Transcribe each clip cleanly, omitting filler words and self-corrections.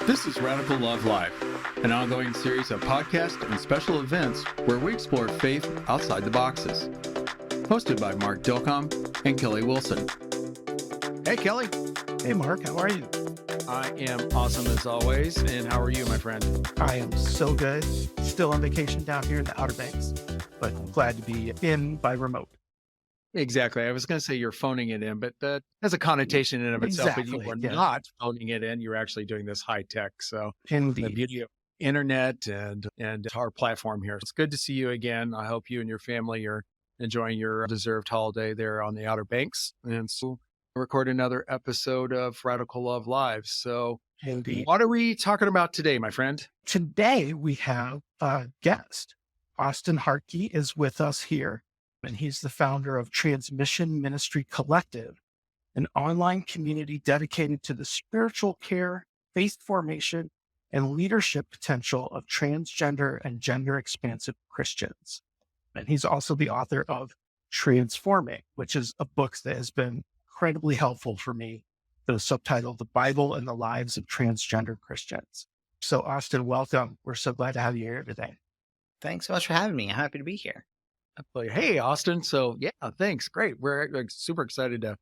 This is Radical Love Live, an ongoing series of podcasts and special events where we explore faith outside the boxes. Hosted by Mark Dilcom and Kelly Wilson. Hey, Kelly. Hey, Mark. How are you? I am awesome as always. And how are you, my friend? I am so good. Still on vacation down here in the Outer Banks, but glad to be in by remote. Exactly. I was going to say you're phoning it in, but that has a connotation in and of itself. But you Exactly, are yeah. not phoning it in. You're actually doing this high tech. So the Indeed. beauty of internet and our platform here. It's good to see you again. I hope you and your family are enjoying your deserved holiday there on the Outer Banks. And so record another episode of Radical Love Live. So Indeed. what are we talking about today, my friend? Today we have a guest. Austen Hartke is with us here, and he's the founder of Transmission Ministry Collective, an online community dedicated to the spiritual care, faith formation, and leadership potential of transgender and gender-expansive Christians. And he's also the author of Transforming, which is a book that has been incredibly helpful for me, the subtitle, The Bible and the Lives of Transgender Christians. So Austen, welcome. We're so glad to have you here today. Thanks so much for having me. I'm happy to be here. Hey, Austin. So yeah, thanks. Great. We're super excited to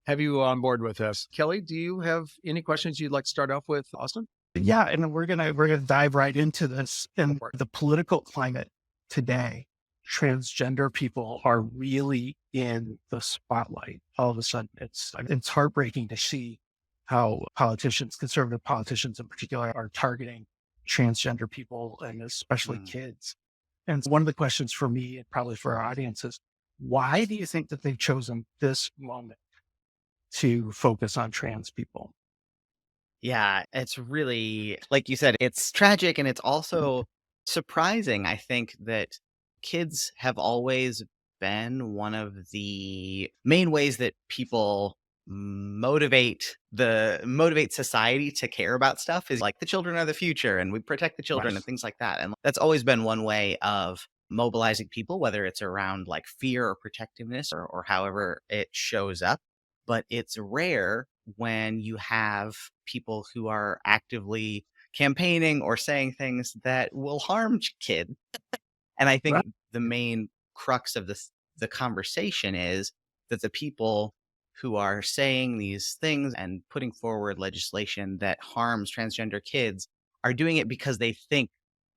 have you on board with us. Kelly, do you have any questions you'd like to start off with, Austin? Yeah, and we're gonna dive right into this. In the political climate today, transgender people are really in the spotlight. All of a sudden, it's heartbreaking to see how politicians, conservative politicians in particular, are targeting transgender people and especially kids. And one of the questions for me and probably for our audience is, why do you think that they've chosen this moment to focus on trans people? Yeah, it's really, like you said, it's tragic and it's also surprising. I think that kids have always been one of the main ways that people motivate society to care about stuff, is like the children are the future and we protect the children and things like that. And that's always been one way of mobilizing people, whether it's around like fear or protectiveness or however it shows up. But it's rare when you have people who are actively campaigning or saying things that will harm kids. And I think the main crux of the conversation is that the people who are saying these things and putting forward legislation that harms transgender kids are doing it because they think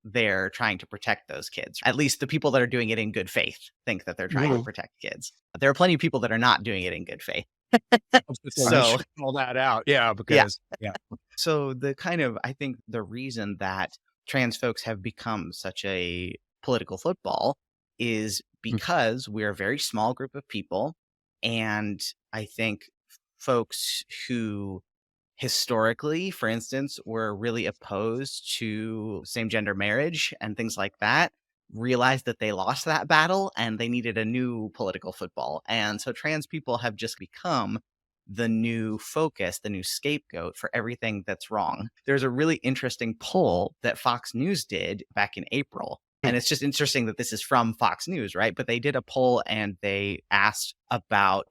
they're trying to protect those kids. At least the people that are doing it in good faith think that they're trying to protect kids. There are plenty of people that are not doing it in good faith. So all that out. Yeah, because So I think the reason that trans folks have become such a political football is because we're a very small group of people. And I think folks who historically, for instance, were really opposed to same-gender marriage and things like that, realized that they lost that battle and they needed a new political football. And so trans people have just become the new focus, the new scapegoat for everything that's wrong. There's a really interesting poll that Fox News did back in April. And it's just interesting that this is from Fox News, right? But they did a poll and they asked about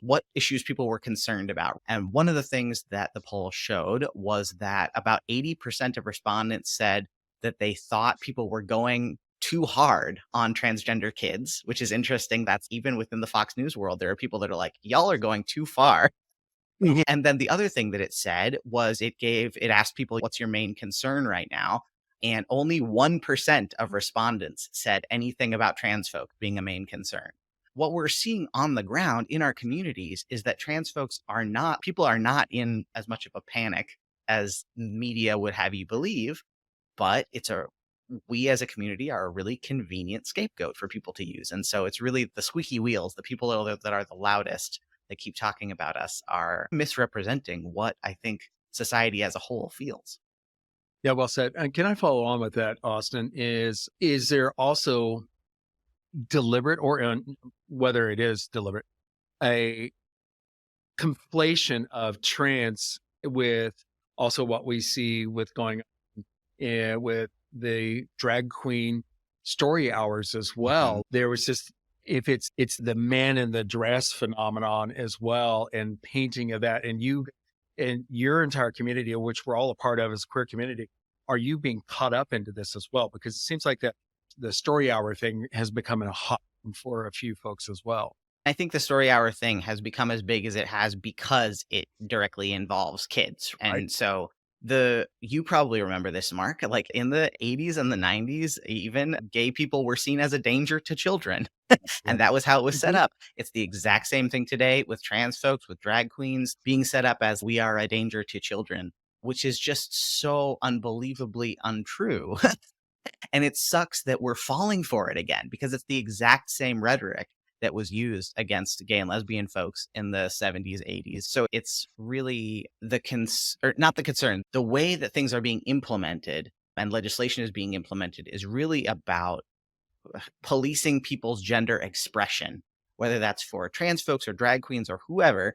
what issues people were concerned about. And one of the things that the poll showed was that about 80% of respondents said that they thought people were going too hard on transgender kids, which is interesting. That's even within the Fox News world. There are people that are like, y'all are going too far. And then the other thing that it said was it asked people, what's your main concern right now? And only 1% of respondents said anything about trans folk being a main concern. What we're seeing on the ground in our communities is that trans folks people are not in as much of a panic as media would have you believe, but we as a community are a really convenient scapegoat for people to use. And so it's really the squeaky wheels, the people that are the loudest that keep talking about us are misrepresenting what I think society as a whole feels. Yeah, well said. And can I follow on with that, Austin? Is there also deliberate, or whether it is deliberate, a conflation of trans with also what we see with going on with the drag queen story hours as well? There was just, if it's the man in the dress phenomenon as well, and painting of that, and you in your entire community, of which we're all a part of as a queer community, are you being caught up into this as well? Because it seems like that the story hour thing has become a hot one for a few folks as well. I think the story hour thing has become as big as it has because it directly involves kids. Right. And so you probably remember this, Mark, like in the 80s and the 90s, even gay people were seen as a danger to children. Yep. And that was how it was set Mhm. up. It's the exact same thing today with trans folks, with drag queens being set up as we are a danger to children, which is just so unbelievably untrue. And it sucks that we're falling for it again because it's the exact same rhetoric that was used against gay and lesbian folks in the 70s, 80s. So it's really or not the concern, the way that things are being implemented and legislation is being implemented is really about policing people's gender expression, whether that's for trans folks or drag queens or whoever.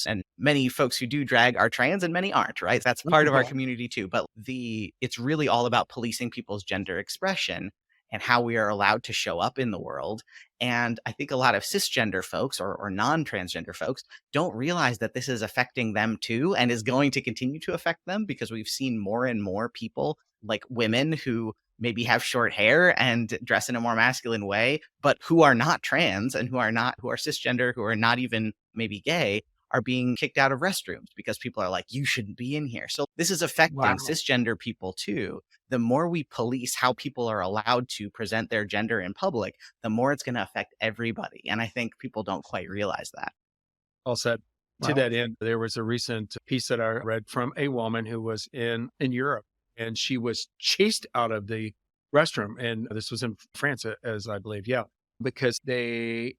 And many folks who do drag are trans and many aren't, right? That's part of our community too. But it's really all about policing people's gender expression and how we are allowed to show up in the world. And I think a lot of cisgender folks or non-transgender folks don't realize that this is affecting them too and is going to continue to affect them because we've seen more and more people like women who maybe have short hair and dress in a more masculine way, but who are not trans and who are cisgender, who are not even maybe gay, are being kicked out of restrooms because people are like, you shouldn't be in here. So this is affecting Wow. cisgender people too. The more we police how people are allowed to present their gender in public, the more it's going to affect everybody. And I think people don't quite realize that. All said. To Wow. that end, there was a recent piece that I read from a woman who was in Europe, and she was chased out of the restroom, and this was in France, as I believe, yeah, because the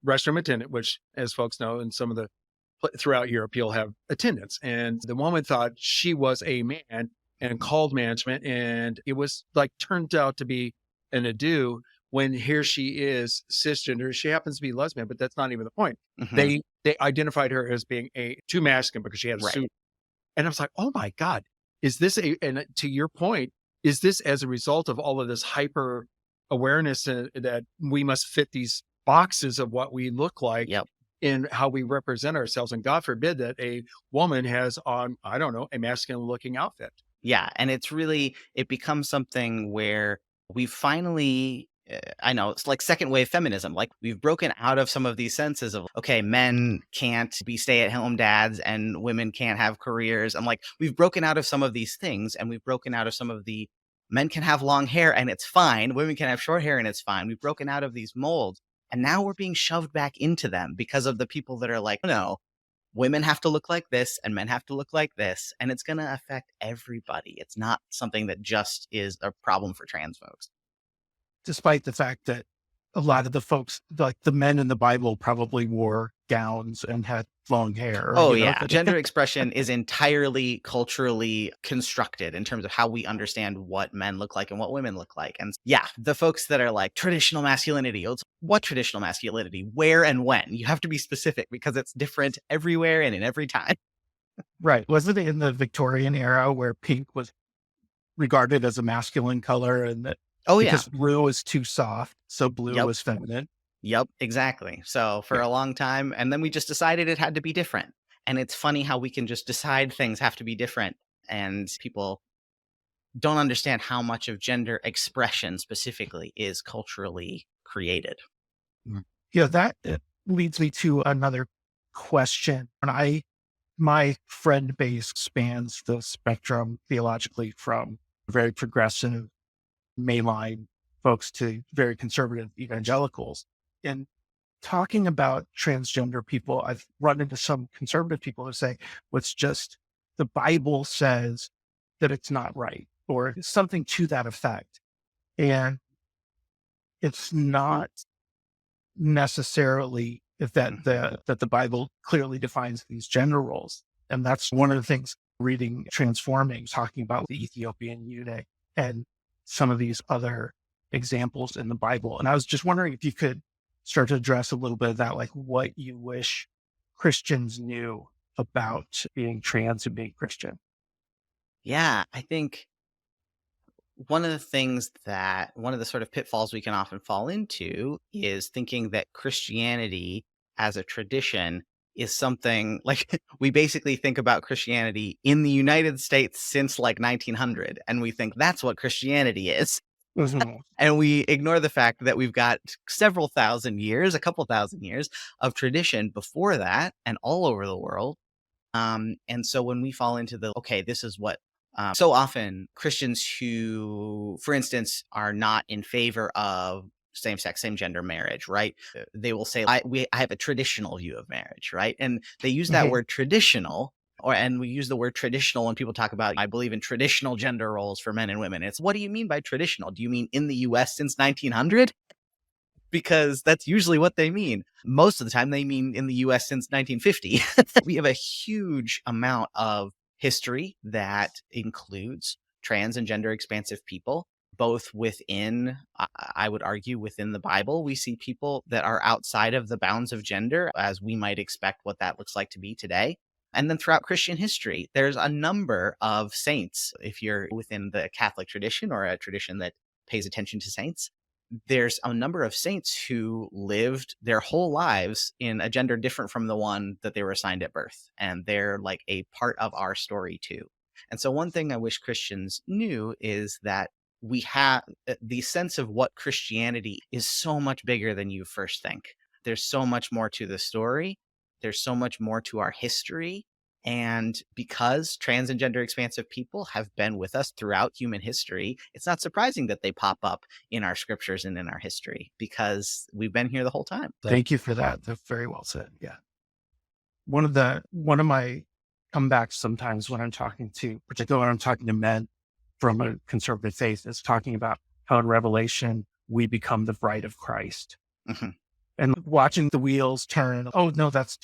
restroom attendant, which, as folks know, in some of the throughout Europe, you'll have attendants, and the woman thought she was a man and called management, and it was like turned out to be an ado when here she is cisgender. She happens to be lesbian, but that's not even the point. Hmm. They identified her as being too masculine because she had a Right. suit. And I was like, oh my God, is this and to your point, is this as a result of all of this hyper awareness that we must fit these boxes of what we look like Yep. in how we represent ourselves? And God forbid that a woman has on, I don't know, a masculine looking outfit. Yeah, and it becomes something where we finally I know it's like second wave feminism. Like we've broken out of some of these senses of, okay, men can't be stay-at-home dads and women can't have careers. And like we've broken out of some of these things and we've broken out of some of the men can have long hair and it's fine. Women can have short hair and it's fine. We've broken out of these molds. And now we're being shoved back into them because of the people that are like, no, women have to look like this and men have to look like this, and it's going to affect everybody. It's not something that just is a problem for trans folks. Despite the fact that a lot of the folks, like the men in the Bible, probably wore gowns and had long hair. Oh You know, yeah, gender expression is entirely culturally constructed in terms of how we understand what men look like and what women look like. And yeah, the folks that are like traditional masculinity, it's what traditional masculinity, where and when? You have to be specific because it's different everywhere and in every time. right. Wasn't it in the Victorian era where pink was regarded as a masculine color and that Oh yeah. because blue was too soft, so blue Yep. was feminine? Yep, exactly. So for Yeah. a long time, and then we just decided it had to be different. And it's funny how we can just decide things have to be different. And people don't understand how much of gender expression specifically is culturally created. Yeah, that leads me to another question. And my friend base spans the spectrum theologically from very progressive mainline folks to very conservative evangelicals. And talking about transgender people, I've run into some conservative people who say, well, it's just the Bible says that it's not right, or something to that effect. And it's not necessarily that the Bible clearly defines these gender roles. And that's one of the things reading Transforming, talking about the Ethiopian eunuch and some of these other examples in the Bible. And I was just wondering if you could start to address a little bit of that, like what you wish Christians knew about being trans and being Christian. Yeah, I think one of the sort of pitfalls we can often fall into is thinking that Christianity as a tradition is something like we basically think about Christianity in the United States since like 1900, and we think that's what Christianity is. Mhm. And we ignore the fact that we've got several thousand years, a couple thousand years of tradition before that and all over the world. And so when we fall into okay, this is what, so often Christians who, for instance, are not in favor of same sex, same gender marriage, right? They will say, I have a traditional view of marriage, right? And they use that Mhm. word traditional, and we use the word traditional when people talk about, I believe in traditional gender roles for men and women. It's, what do you mean by traditional? Do you mean in the US since 1900? Because that's usually what they mean. Most of the time, they mean in the US since 1950. We have a huge amount of history that includes trans and gender expansive people, both within, I would argue, within the Bible. We see people that are outside of the bounds of gender, as we might expect what that looks like to be today. And then throughout Christian history, there's a number of saints. If you're within the Catholic tradition or a tradition that pays attention to saints, there's a number of saints who lived their whole lives in a gender different from the one that they were assigned at birth. And they're like a part of our story too. And so one thing I wish Christians knew is that we have the sense of what Christianity is so much bigger than you first think. There's so much more to the story. There's so much more to our history. And because trans and gender expansive people have been with us throughout human history, it's not surprising that they pop up in our scriptures and in our history, because we've been here the whole time. Thank you for that. That's very well said. Yeah. One of my comebacks sometimes when I'm talking to, particularly when I'm talking to men from a conservative faith, is talking about how in Revelation we become the bride of Christ. Mhm. And watching the wheels turn. Oh no, that's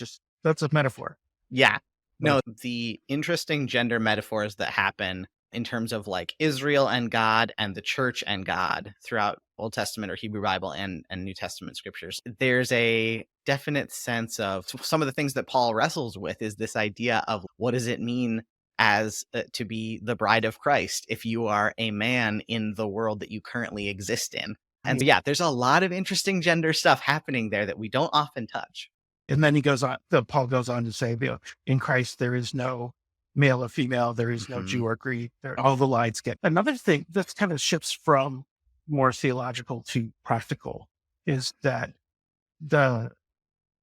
a metaphor. Yeah. No, But the interesting gender metaphors that happen in terms of like Israel and God and the church and God throughout Old Testament or Hebrew Bible and New Testament scriptures, there's a definite sense of some of the things that Paul wrestles with is this idea of what does it mean as to be the bride of Christ if you are a man in the world that you currently exist in. And so, yeah, there's a lot of interesting gender stuff happening there that we don't often touch. and then Paul goes on to say, in Christ there is no male or female, there is no Mhm. Jew or Greek. All the lines get. Another thing that kind of shifts from more theological to practical is that the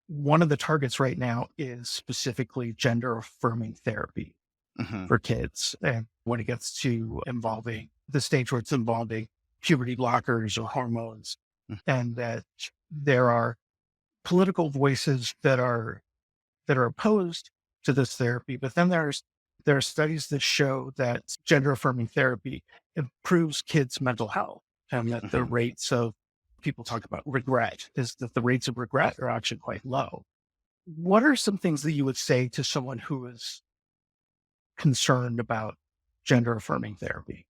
one of the targets right now is specifically gender affirming therapy Mhm. for kids. And when it gets to involving the stage where it's involving puberty blockers or hormones, Mm. and that there are political voices that are opposed to this therapy. But then there are studies that show that gender affirming therapy improves kids' mental health, and that the Mhm. rates of people talk about regret is that the rates of regret are actually quite low. What are some things that you would say to someone who is concerned about gender affirming therapy?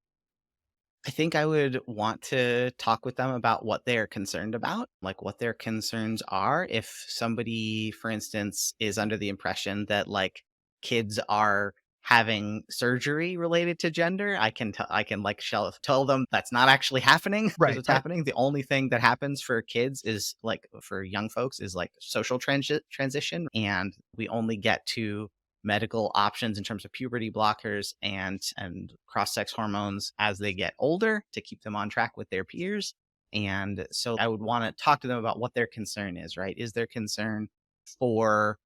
I think I would want to talk with them about what they're concerned about, like what their concerns are. If somebody, for instance, is under the impression that like kids are having surgery related to gender, I can like tell them that's not actually happening. Here's Right, what's right. happening. The only thing that happens for kids is like for young folks is like social transition, and we only get to medical options in terms of puberty blockers and cross-sex hormones as they get older to keep them on track with their peers. And so I would want to talk to them about what their concern is, right? Is their concern for,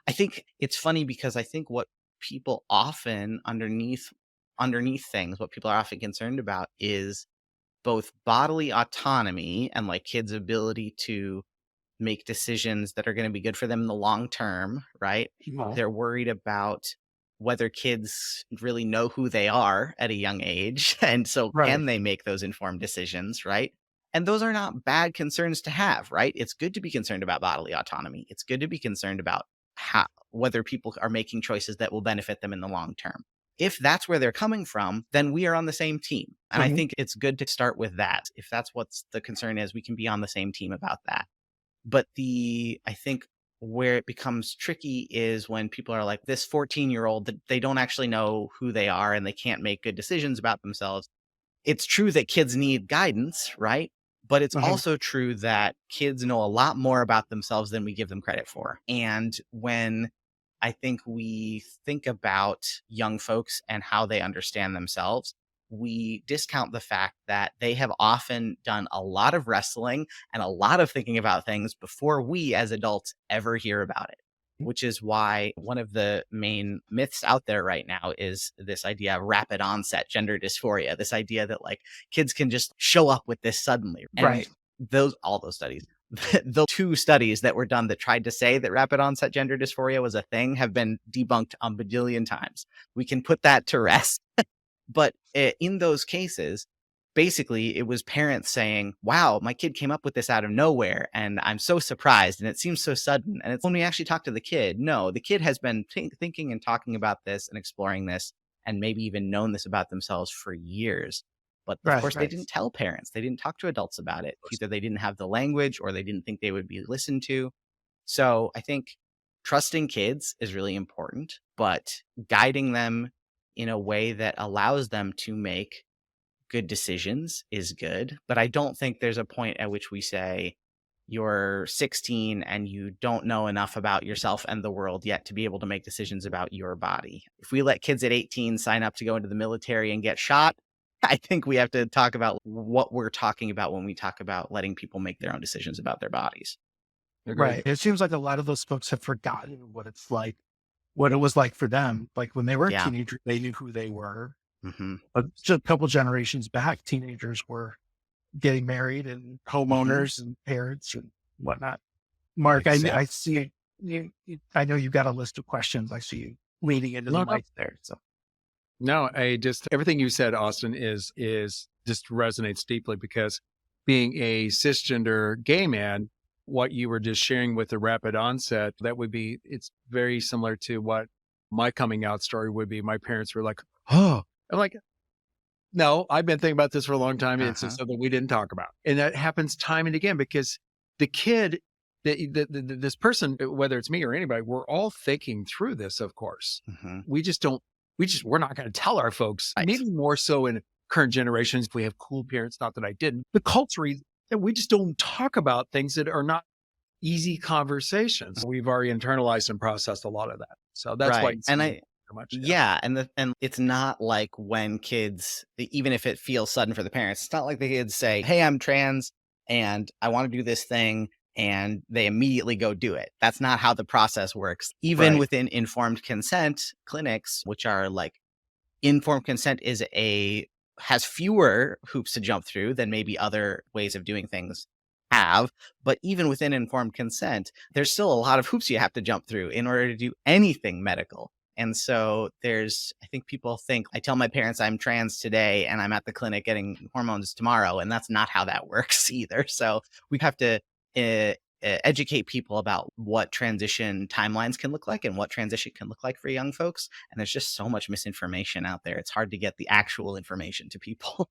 I think it's funny because I think what people often underneath things, what people are often concerned about is both bodily autonomy and like kids' ability to make decisions that are going to be good for them in the long term, right? Well, They're worried about whether kids really know who they are at a young age. And so right. can they make those informed decisions, right? And those are not bad concerns to have, right? It's good to be concerned about bodily autonomy. It's good to be concerned about whether people are making choices that will benefit them in the long term. If that's where they're coming from, then we are on the same team. And I Mhm. think it's good to start with that. If that's what the concern is, we can be on the same team about that. But I think where it becomes tricky is when people are like this 14-year-old that they don't actually know who they are and they can't make good decisions about themselves. It's true that kids need guidance, right? But it's Mhm. also true that kids know a lot more about themselves than we give them credit for. And when I think we think about young folks and how they understand themselves, we discount the fact that they have often done a lot of wrestling and a lot of thinking about things before we as adults ever hear about it. Which is why one of the main myths out there right now is this idea of rapid onset gender dysphoria, this idea that like kids can just show up with this suddenly. And Right. all those studies, the two studies that were done that tried to say that rapid onset gender dysphoria was a thing have been debunked a bajillion times. We can put that to rest. But in those cases, basically it was parents saying, wow, my kid came up with this out of nowhere and I'm so surprised and it seems so sudden. And it's when we actually talk to the kid, no, the kid has been thinking and talking about this and exploring this and maybe even known this about themselves for years. But of Right. course, they Right. didn't tell parents. They didn't talk to adults about it. Either they didn't have the language or they didn't think they would be listened to. So I think trusting kids is really important, but guiding them in a way that allows them to make good decisions is good. But I don't think there's a point at which we say, you're 16 and you don't know enough about yourself and the world yet to be able to make decisions about your body. If we let kids at 18 sign up to go into the military and get shot, I think we have to talk about what we're talking about when we talk about letting people make their own decisions about their bodies. Agreed. Right. It seems like a lot of those folks have forgotten what it was like for them. Like when they were a Yeah. teenager, they knew who they were. Hmm. But just a couple generations back, teenagers were getting married and Hmm. homeowners and parents and whatnot. Mark, Exactly. I see I know you got a list of questions. I see you leaning into the No, no, mic there. So no. I just everything you said, Austin, is just resonates deeply because being a cisgender gay man, what you were just sharing with the rapid onset, that would be it's very similar to what my coming out story would be. My parents were like, "Oh," I'm like, "No, I've been thinking about this for a long time. It's just Uh-huh. something we didn't talk about," and that happens time and again because the kid. This person, whether it's me or anybody, we're all thinking through this, of course. Hmm. We just don't we're not going to tell our folks, Right. maybe more so in current generations if we have cool parents, not that I didn't, but culturally that we just don't talk about things that are not easy conversations. We've already internalized and processed a lot of that. So that's why Right. it's And so much. Yeah. yeah, and it's not like when kids, even if it feels sudden for the parents, it's not like the kids say, "Hey, I'm trans and I want to do this thing," and they immediately go do it. That's not how the process works. Even Right. within informed consent clinics, which are like informed consent has fewer hoops to jump through than maybe other ways of doing things have. But even within informed consent, there's still a lot of hoops you have to jump through in order to do anything medical. And so I think people think, I tell my parents I'm trans today and I'm at the clinic getting hormones tomorrow. And that's not how that works either. So we have to educate people about what transition timelines can look like and what transition can look like for young folks. And there's just so much misinformation out there. It's hard to get the actual information to people.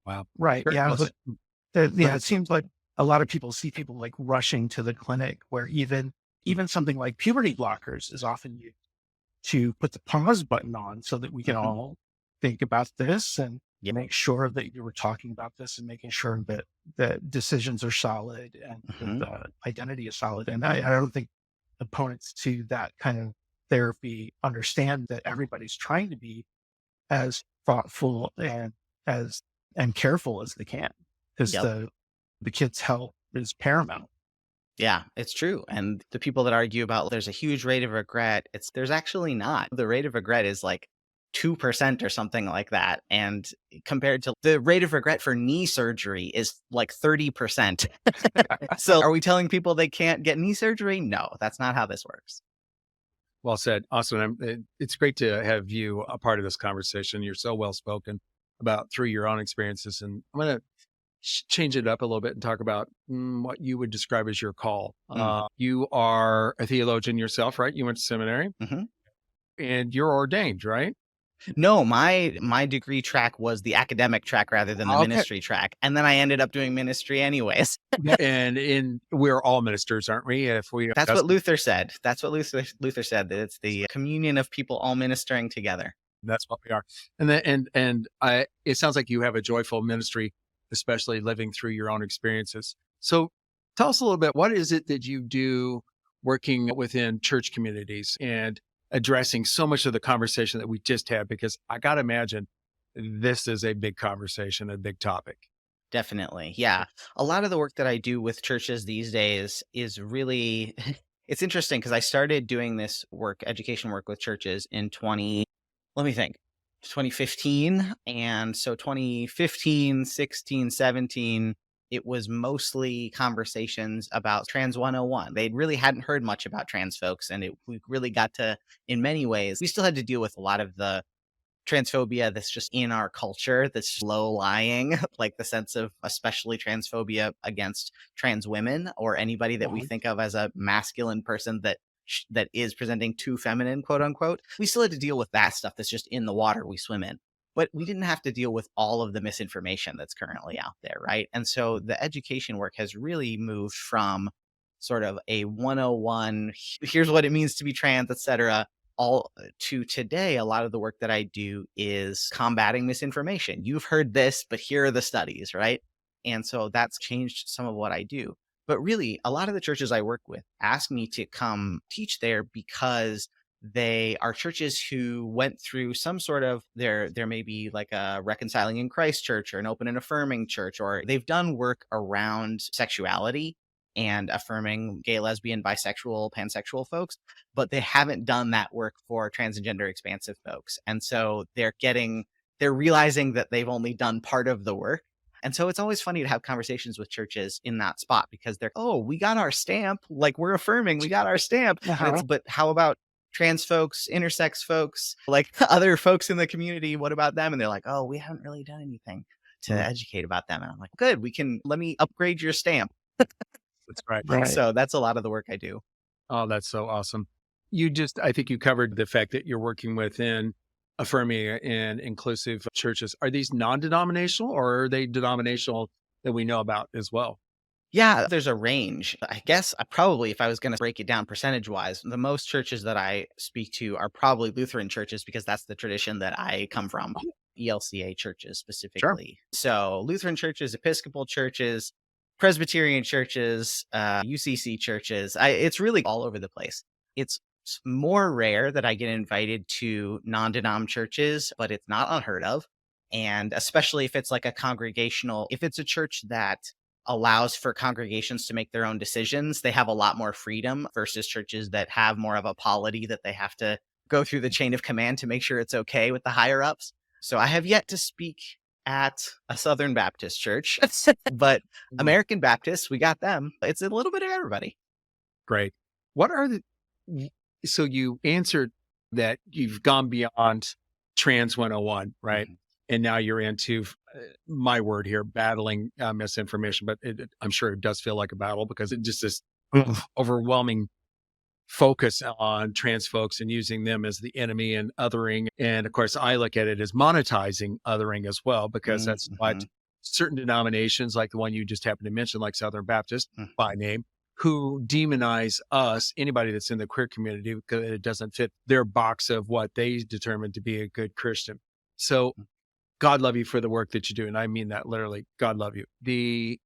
Wow. right. Very Yeah. well said. Go Yeah, ahead. it seems like a lot of people see people like rushing to the clinic where even something like puberty blockers is often used to put the pause button on so that we can Mhm. all think about this and Yeah. make sure that you were talking about this and making sure that the decisions are solid and that Mhm. the identity is solid. And I don't think opponents to that kind of therapy understand that everybody's trying to be as thoughtful as and careful as they can because Yep. the kid's health is paramount. Yeah, it's true. And the people that argue about there's a huge rate of regret, there's actually not. The rate of regret is like 2% or something like that. And compared to the rate of regret for knee surgery is like 30%. So are we telling people they can't get knee surgery? No, that's not how this works. Well said, Austin. It's great to have you a part of this conversation. You're so well spoken about through your own experiences, and I'm going to change it up a little bit and talk about what you would describe as your call. Mm. You are a theologian yourself, right? You went to seminary, Hmm. and you're ordained, right? No, my degree track was the academic track rather than the Okay. ministry track. And then I ended up doing ministry anyways. And we're all ministers, aren't we? If we That's what Luther said. That's what Luther said, that it's the communion of people all ministering together. that's what we are. And then and I it sounds like you have a joyful ministry especially living through your own experiences. So tell us a little bit, what is it that you do working within church communities and addressing so much of the conversation that we just had? Because I got to imagine this is a big conversation, a big topic. Definitely. Yeah. A lot of the work that I do with churches these days is really it's interesting because I started doing this work, education work with churches in 20 let me think. 2015, and so 2015, 16, 17 it was mostly conversations about trans 101. They really hadn't heard much about trans folks, and we really got to, in many ways, we still had to deal with a lot of the transphobia that's just in our culture, that's low lying, like the sense of especially transphobia against trans women or anybody that we Mhm. think of as a masculine person that is presenting too feminine, quote unquote. We still had to deal with that stuff that's just in the water we swim in. But we didn't have to deal with all of the misinformation that's currently out there, right? And so the education work has really moved from sort of a 101, here's what it means to be trans, etc., all to today. A lot of the work that I do is combating misinformation. You've heard this, but here are the studies, right? And so that's changed some of what I do. But really, a lot of the churches I work with ask me to come teach there because they are churches who went through some sort of there may be like a reconciling in Christ church or an open and affirming church, or they've done work around sexuality and affirming gay, lesbian, bisexual, pansexual folks, but they haven't done that work for trans and gender expansive folks. And so they're realizing that they've only done part of the work. And so it's always funny to have conversations with churches in that spot because they're, oh, we got our stamp. Like we're affirming, we got our stamp. And Uh-huh. it's, but how about trans folks, intersex folks, like other folks in the community? What about them? And they're like, oh, we haven't really done anything to Mm, educate about them. And I'm like, good, let me upgrade your stamp. that's right. Right. So that's a lot of the work I do. Oh, that's so awesome. I think you covered the fact that you're working within affirming and inclusive churches. Are these non-denominational or are they denominational that we know about as well? Yeah, there's a range. I guess I probably, if I was going to break it down percentage wise, the most churches that I speak to are probably Lutheran churches because that's the tradition that I come from, Oh, ELCA churches sure. specifically. So Lutheran churches, Episcopal churches, Presbyterian churches, UCC churches. It's really all over the place. It's more rare that I get invited to non-denom churches, but it's not unheard of. And especially if it's like a congregational, if it's a church that allows for congregations to make their own decisions, they have a lot more freedom versus churches that have more of a polity that they have to go through the chain of command to make sure it's okay with the higher ups. So I have yet to speak at a Southern Baptist church, but Mm, American Baptists, we got them. It's a little bit of everybody. great. What are w- so you answered that you've gone beyond Trans 101, right? Mhm. And now you're into my word here, battling misinformation, but I'm sure it does feel like a battle because it just is overwhelming focus on trans folks and using them as the enemy and othering. And of course, I look at it as monetizing othering as well, because that's what Mhm. certain denominations, like the one you just happened to mention, like Southern Baptist by Mhm. name, who demonize us, anybody that's in the queer community, because it doesn't fit their box of what they determine to be a good Christian. So God love you for the work that you do. And I mean that literally. God love you. The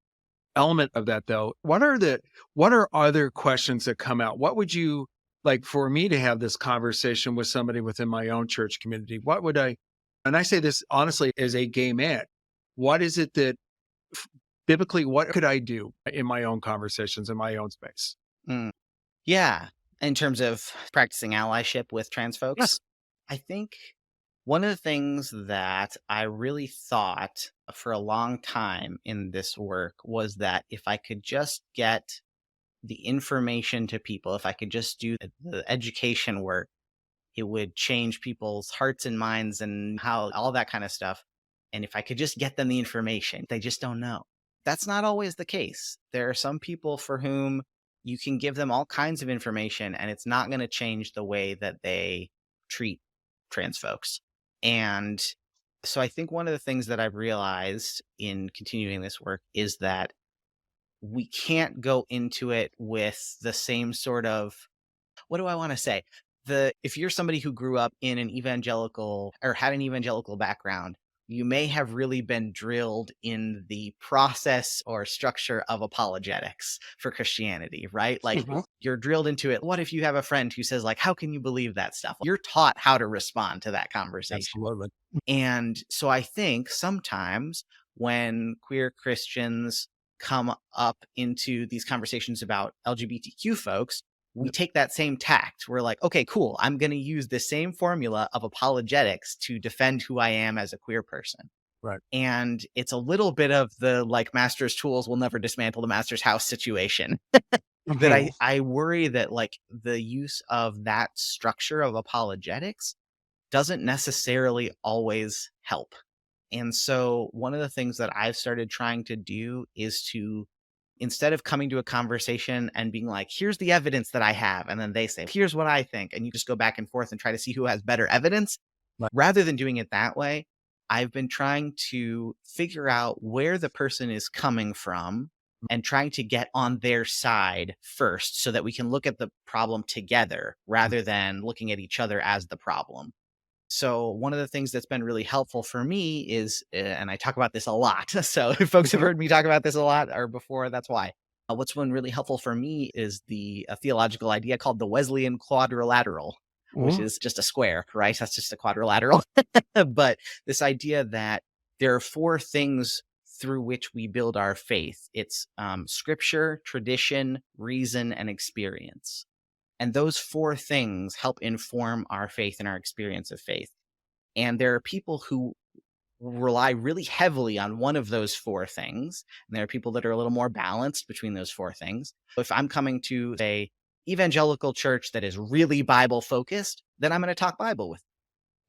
element of that though, what are other questions that come out? What would you like for me to have this conversation with somebody within my own church community? What would I, and I say this honestly as a gay man, what is it that biblically, what could I do in my own conversations in my own space? Mm. Yeah. In terms of practicing allyship with trans folks, Yes. I think one of the things that I really thought for a long time in this work was that if I could just get the information to people, if I could just do the education work, it would change people's hearts and minds and how all that kind of stuff. And if I could just get them the information, they just don't know. That's not always the case. There are some people for whom you can give them all kinds of information and it's not going to change the way that they treat trans folks. And so I think one of the things that I've realized in continuing this work is that we can't go into it with the same sort of, what do I want to say? If you're somebody who grew up in an evangelical or had an evangelical background, you may have really been drilled in the process or structure of apologetics for Christianity, right? Like Mhm. you're drilled into it. What if you have a friend who says like, how can you believe that stuff? You're taught how to respond to that conversation. Absolutely. And so I think sometimes when queer Christians come up into these conversations about LGBTQ folks, we Yep. take that same tact. We're like, okay, cool. I'm going to use the same formula of apologetics to defend who I am as a queer person. Right. And it's a little bit of the like master's tools will never dismantle the master's house situation that Mhm. I worry that like the use of that structure of apologetics doesn't necessarily always help. And so one of the things that I've started trying to do is to, instead of coming to a conversation and being like, here's the evidence that I have, and then they say, here's what I think, and you just go back and forth and try to see who has better evidence, Right. rather than doing it that way, I've been trying to figure out where the person is coming from and trying to get on their side first so that we can look at the problem together rather than looking at each other as the problem. So one of the things that's been really helpful for me is, and I talk about this a lot. So if folks have Mhm. heard me talk about this a lot or before, that's why. What's been really helpful for me is the a theological idea called the Wesleyan quadrilateral, which Mhm. is just a square, right? That's just a quadrilateral. But this idea that there are four things through which we build our faith. It's scripture, tradition, reason, and experience. And those four things help inform our faith and our experience of faith. And there are people who rely really heavily on one of those four things. And there are people that are a little more balanced between those four things. If I'm coming to a evangelical church that is really Bible focused, then I'm going to talk Bible with.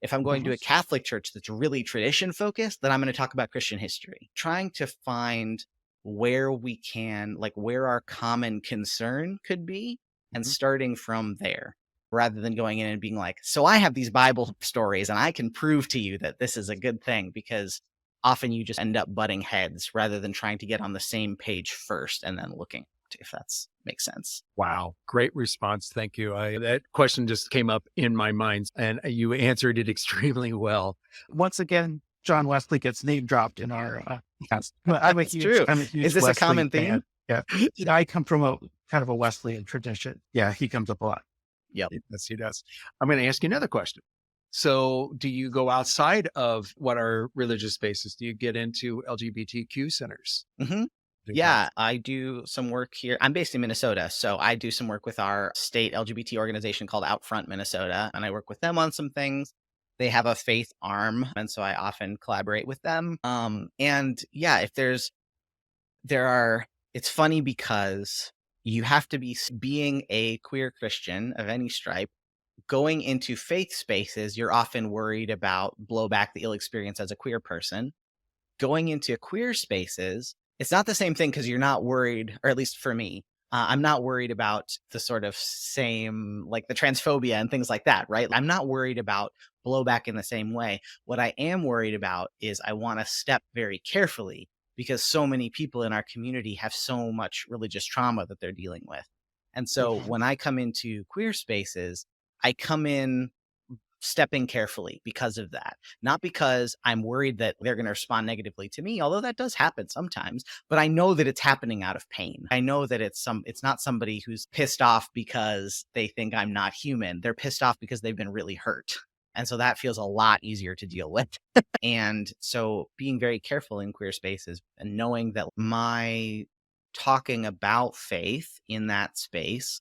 If I'm going to Mhm. a Catholic church that's really tradition focused, then I'm going to talk about Christian history. Trying to find where we can, like where our common concern could be, and Mhm. starting from there rather than going in and being like, so I have these Bible stories and I can prove to you that this is a good thing, because often you just end up butting heads rather than trying to get on the same page first and then looking, if that's makes sense. Wow. Great response. Thank you. That question just came up in my mind and you answered it extremely well. Once again, John Wesley gets name dropped in our cast. That's true. I'm a Is huge this a Wesley common fan. theme? Yeah. I come from a kind of a Wesleyan tradition. Yeah, he comes up a lot. Yep. Yes, he does. I'm going to ask you another question. So, do you go outside of what are religious spaces? Do you get into LGBTQ centers? Hmm. Do Yeah, talks? I do some work here. I'm based in Minnesota, so I do some work with our state LGBT organization called Outfront Minnesota, and I work with them on some things. They have a faith arm, and so I often collaborate with them. And yeah, if there are, it's funny because you have to be being a queer Christian of any stripe. Going into faith spaces, you're often worried about blowback that you'll experience as a queer person. Going into queer spaces, it's not the same thing because you're not worried, or at least for me, I'm not worried about the sort of same, like the transphobia and things like that, right? I'm not worried about blowback in the same way. What I am worried about is I want to step very carefully because so many people in our community have so much religious trauma that they're dealing with. And so Mhm. when I come into queer spaces, I come in stepping carefully because of that. Not because I'm worried that they're going to respond negatively to me, although that does happen sometimes, but I know that it's happening out of pain. I know that it's not somebody who's pissed off because they think I'm not human. They're pissed off because they've been really hurt. And so that feels a lot easier to deal with. And so being very careful in queer spaces and knowing that my talking about faith in that space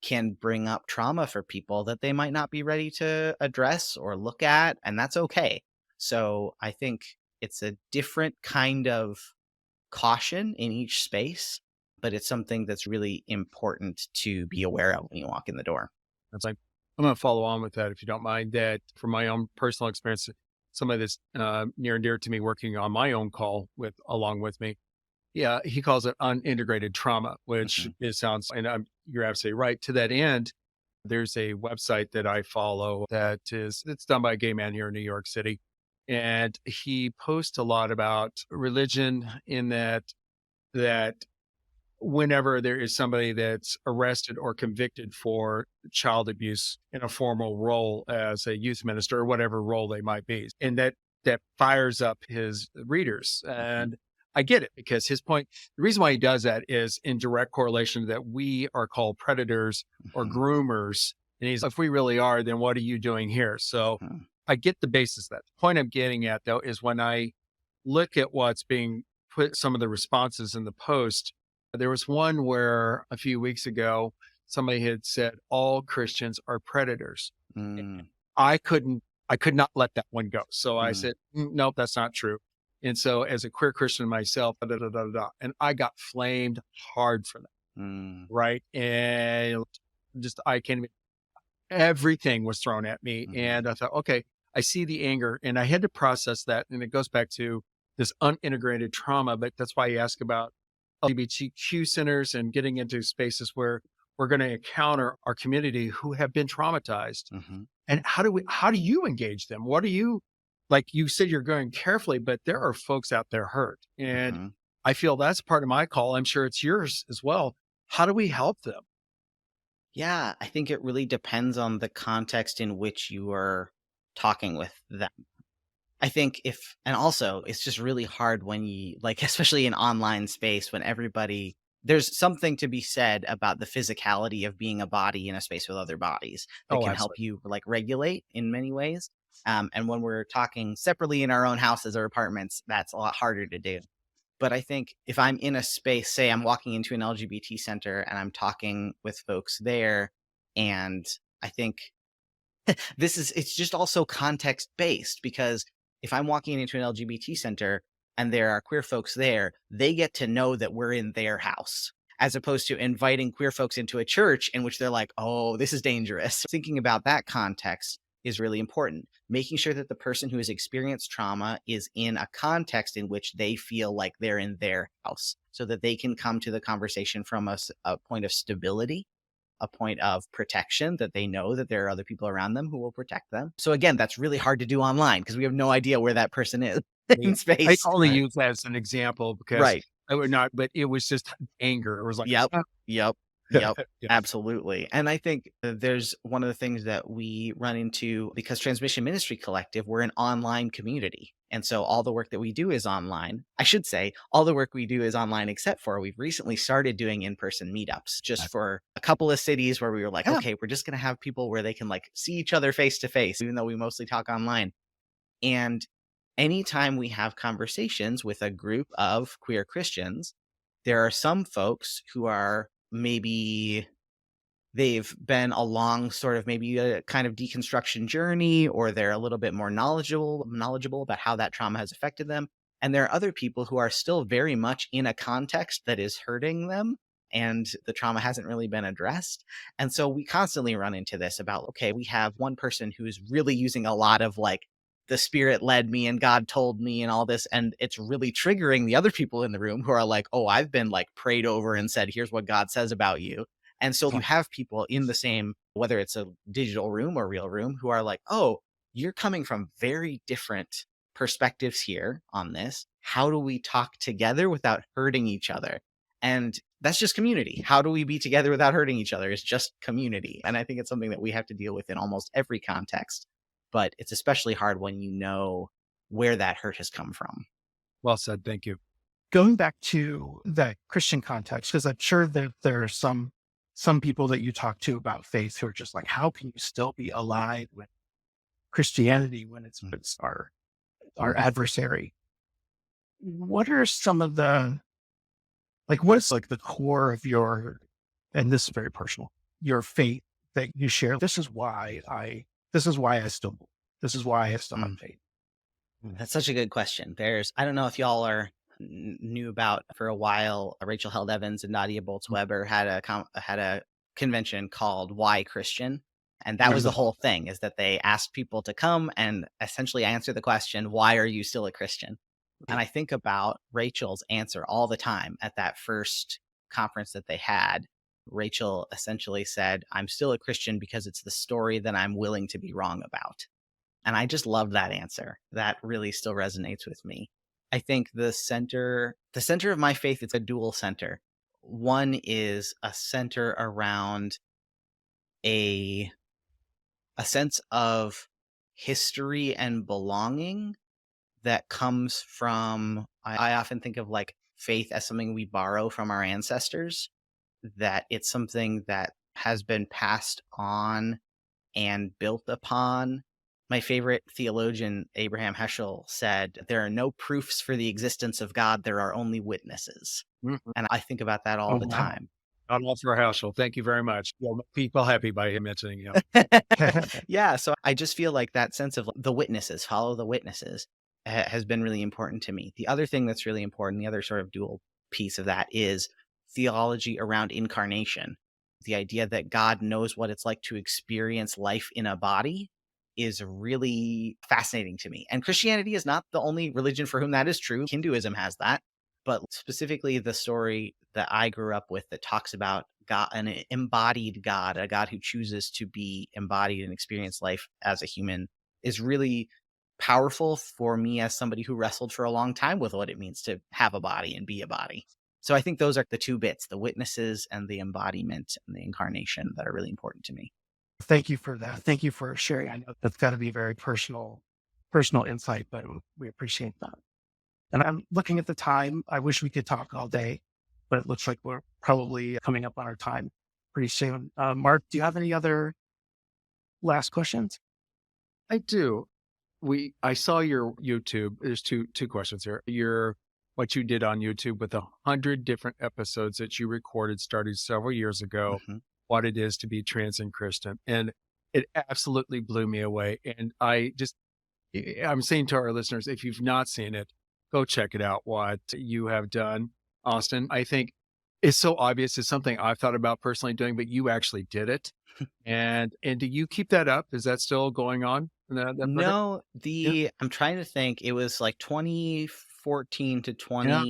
can bring up trauma for people that they might not be ready to address or look at, and that's okay. So I think it's a different kind of caution in each space, but it's something that's really important to be aware of when you walk in the door. That's like, I'm going to follow on with that if you don't mind. That from my own personal experience, somebody that's near and dear to me working on my own call with along with me. Yeah, he calls it unintegrated trauma, which Hmm. it sounds, and you're absolutely right. To that end, there's a website that I follow it's done by a gay man here in New York City. And he posts a lot about religion in that whenever there is somebody that's arrested or convicted for child abuse in a formal role as a youth minister or whatever role they might be. And that that fires up his readers. And I get it, because his point, the reason why he does that is in direct correlation that we are called predators or Mhm. groomers. And he's, if we really are, then what are you doing here? So Mhm. I get the basis of that. The point I'm getting at, though, is when I look at what's being put, some of the responses in the post, there was one where a few weeks ago, somebody had said, all Christians are predators. Mm. I couldn't, I could not let that one go. So I Mm. said, nope, that's not true. And so as a queer Christian myself, da, da, da, da, da, and I got flamed hard for that. Mm. Right. And just, I can't even, everything was thrown at me. Mhm. And I thought, okay, I see the anger, and I had to process that. And it goes back to this unintegrated trauma. But that's why you ask about LGBTQ centers and getting into spaces where we're going to encounter our community who have been traumatized. Mhm. And how do you engage them? What do you, like you said, you're going carefully, but there are folks out there hurt. And Mhm. I feel that's part of my call. I'm sure it's yours as well. How do we help them? Yeah, I think it really depends on the context in which you are talking with them. I think if and also it's just really hard when you like, especially in online space when everybody there's something to be said about the physicality of being a body in a space with other bodies that Oh, can help absolutely. you like regulate in many ways. And when we're talking separately in our own houses or apartments, that's a lot harder to do. But I think if I'm in a space, say I'm walking into an LGBT center and I'm talking with folks there, and I think it's just also context based because if I'm walking into an LGBT center and there are queer folks there, they get to know that we're in their house as opposed to inviting queer folks into a church in which they're like, oh, this is dangerous. Thinking about that context is really important. Making sure that the person who has experienced trauma is in a context in which they feel like they're in their house so that they can come to the conversation from a point of stability, a point of protection, that they know that there are other people around them who will protect them. So again, that's really hard to do online because we have no idea where that person is Yeah. in I space. only Right. use that as an example because Right. I would not, but it was just anger. It was like, Yep. Yep. Yep. yeah, Absolutely. And I think there's one of the things that we run into because Transmission Ministry Collective, we're an online community. And so all the work that we do is online. I should say all the work we do is online, except for we've recently started doing in-person meetups just for a couple of cities where we were like, yeah, okay, we're just going to have people where they can like see each other face to face, even though we mostly talk online. And anytime we have conversations with a group of queer Christians, there are some folks who are maybe they've been along sort of maybe a kind of deconstruction journey, or they're a little bit more knowledgeable about how that trauma has affected them. And there are other people who are still very much in a context that is hurting them and the trauma hasn't really been addressed. And so we constantly run into this about, okay, we have one person who's really using a lot of like the spirit led me and God told me and all this. And it's really triggering the other people in the room who are like, oh, I've been like prayed over and said, here's what God says about you. And so you have people in the same, whether it's a digital room or real room, who are like, oh, you're coming from very different perspectives here on this. How do we talk together without hurting each other? And that's just community. How do we be together without hurting each other? It's just community. And I think it's something that we have to deal with in almost every context. But it's especially hard when you know where that hurt has come from. well said. Thank you. Going back to the Christian context, because I'm sure that there are some people that you talk to about faith who are just like, how can you still be allied with Christianity when it's our adversary? What are some of the like what is like the core of your, and this is very personal, your faith that you share? This is why I still this is why I still have Mm. faith. That's such a good question. I don't know if y'all are knew about for a while. Rachel Held Evans and Nadia Boltz Weber had a convention called Why Christian, and that was the whole thing. Is that they asked people to come and essentially answer the question, "Why are you still a Christian?" And I think about Rachel's answer all the time at that first conference that they had. Rachel essentially said, "I'm still a Christian because it's the story that I'm willing to be wrong about." And I just love that answer. That really still resonates with me. I think the center of my faith, it's a dual center. One is a center around a a sense of history and belonging that comes from, I often think of like faith as something we borrow from our ancestors, that it's something that has been passed on and built upon. My favorite theologian, Abraham Heschel, said, "There are no proofs for the existence of God, there are only witnesses." Mhm. And I think about that all Oh, the wow. time. I'm all for Haschel. Thank you very much. You'll make people happy by mentioning him. Yeah, so I just feel like that sense of the witnesses, follow the witnesses, has been really important to me. The other thing that's really important, the other sort of dual piece of that is theology around incarnation. The idea that God knows what it's like to experience life in a body is really fascinating to me. And Christianity is not the only religion for whom that is true. Hinduism has that. But specifically, the story that I grew up with that talks about God, an embodied God, a God who chooses to be embodied and experience life as a human, is really powerful for me as somebody who wrestled for a long time with what it means to have a body and be a body. So I think those are the two bits, the witnesses and the embodiment and the incarnation, that are really important to me. Thank you for that. Thank you for sharing. I know that's got to be very personal insight, but we appreciate that. And I'm looking at the time. I wish we could talk all day, but it looks like we're probably coming up on our time pretty soon. Mark, do you have any other last questions? I do. I saw your YouTube. There's two questions here. What you did on YouTube with 100 different episodes that you recorded started several years ago, Mhm. what it is to be trans and Christian. And it absolutely blew me away. And I'm saying to our listeners, if you've not seen it, go check it out, what you have done, Austin. I think it's so obvious. It's something I've thought about personally doing, but you actually did it. And do you keep that up? Is that still going on? That project? No, Yeah. I'm trying to think. It was like 2014 to Yeah.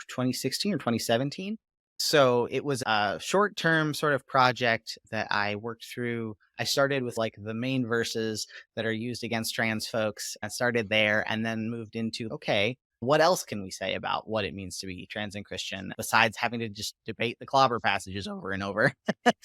2016 or 2017. So it was a short-term sort of project that I worked through. I started with like the main verses that are used against trans folks. I started there and then moved into, okay, what else can we say about what it means to be trans and Christian besides having to just debate the clobber passages over and over?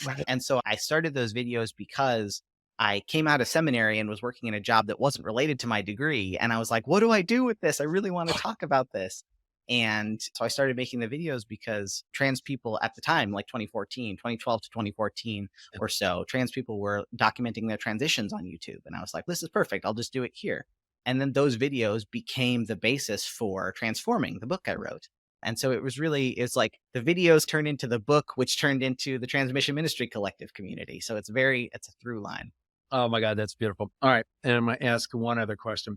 Right. And so I started those videos because I came out of seminary and was working in a job that wasn't related to my degree. And I was like, what do I do with this? I really want to talk about this. And so I started making the videos because trans people at the time, like 2012 to 2014 or so, trans people were documenting their transitions on YouTube. And I was like, this is perfect. I'll just do it here. And then those videos became the basis for Transforming, the book I wrote. And so it's like the videos turned into the book, which turned into the Transmission Ministry Collective community. So it's a through line. Oh my God, that's beautiful. All right. And I'm going to ask one other question.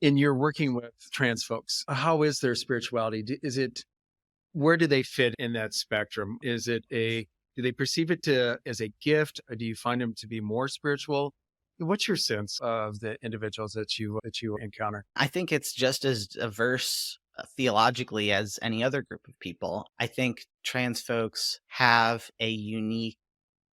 In your working with trans folks, how is their spirituality? Where do they fit in that spectrum? Do they perceive it as a gift, or do you find them to be more spiritual? What's your sense of the individuals that you encounter? I think it's just as diverse theologically as any other group of people. I think trans folks have a unique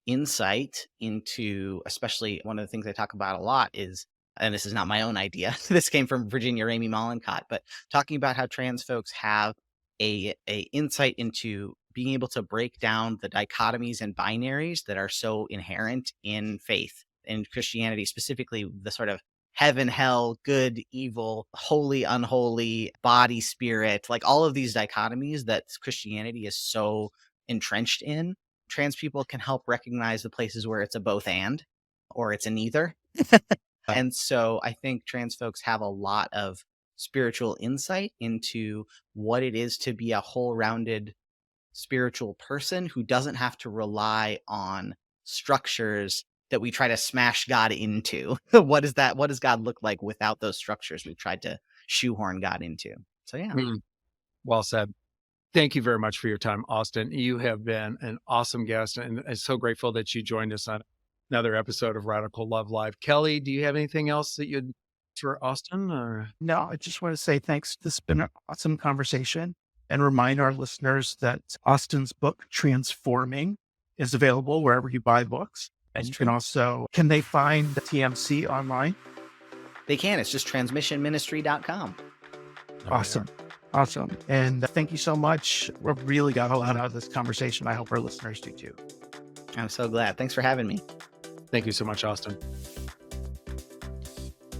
insight into, especially one of the things I talk about a lot is, and this is not my own idea, this came from Virginia Ramey Mollenkott, but talking about how trans folks have a insight into being able to break down the dichotomies and binaries that are so inherent in faith and Christianity, specifically the sort of heaven, hell, good, evil, holy, unholy, body, spirit, like all of these dichotomies that Christianity is so entrenched in. Trans people can help recognize the places where it's a both and, or it's a neither. And so I think trans folks have a lot of spiritual insight into what it is to be a whole rounded spiritual person who doesn't have to rely on structures that we try to smash God into. What is that? What does God look like without those structures we've tried to shoehorn God into? So yeah. Mm, well said. Thank you very much for your time, Austin. You have been an awesome guest, and I'm so grateful that you joined us on another episode of Radical Love Live. Kelly, do you have anything else that you'd for Austin? Or No, I just want to say thanks. This has been an awesome conversation and remind our listeners that Austin's book, Transforming, is available wherever you buy books. And That's you true. can also, can they find the TMC online? They can. It's just transmissionministry.com. Awesome. Awesome. And thank you so much. We've really got a lot out of this conversation. I hope our listeners do too. I'm so glad. Thanks for having me. Thank you so much, Austin.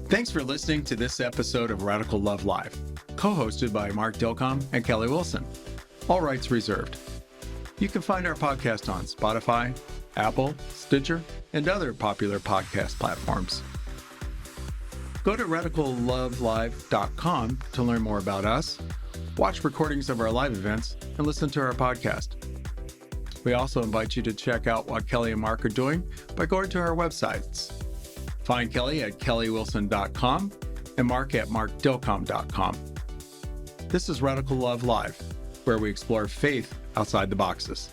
Thanks for listening to this episode of Radical Love Live, co-hosted by Mark Dilcom and Kelly Wilson. All rights reserved. You can find our podcast on Spotify, Apple, Stitcher, and other popular podcast platforms. Go to radicallovelive.com to learn more about us, watch recordings of our live events, and listen to our podcast. We also invite you to check out what Kelly and Mark are doing by going to our websites. Find Kelly at kellywilson.com and Mark at markdilcom.com. This is Radical Love Live, where we explore faith outside the boxes.